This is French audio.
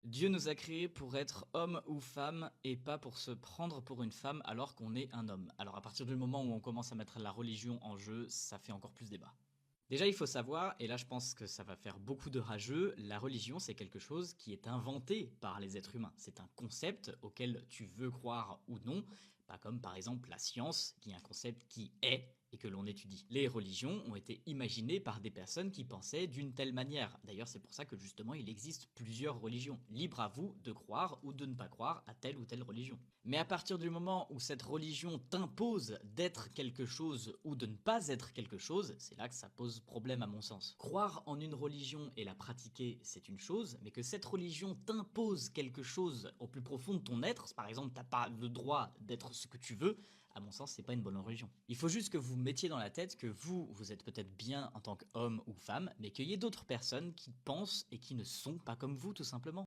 Dieu nous a créés pour être homme ou femme et pas pour se prendre pour une femme alors qu'on est un homme. Alors à partir du moment où on commence à mettre la religion en jeu, ça fait encore plus débat. Déjà, il faut savoir, et là je pense que ça va faire beaucoup de rageux, la religion c'est quelque chose qui est inventé par les êtres humains. C'est un concept auquel tu veux croire ou non, pas comme par exemple la science, qui est un concept qui est et que l'on étudie. Les religions ont été imaginées par des personnes qui pensaient d'une telle manière. D'ailleurs, c'est pour ça que justement il existe plusieurs religions. Libre à vous de croire ou de ne pas croire à telle ou telle religion. Mais à partir du moment où cette religion t'impose d'être quelque chose ou de ne pas être quelque chose, c'est là que ça pose problème à mon sens. Croire en une religion et la pratiquer, c'est une chose, mais que cette religion t'impose quelque chose au plus profond de ton être, par exemple t'as pas le droit d'être ce que tu veux, à mon sens c'est pas une bonne religion. Il faut juste que vous mettiez dans la tête que vous êtes peut-être bien en tant qu'homme ou femme, mais qu'il y ait d'autres personnes qui pensent et qui ne sont pas comme vous tout simplement.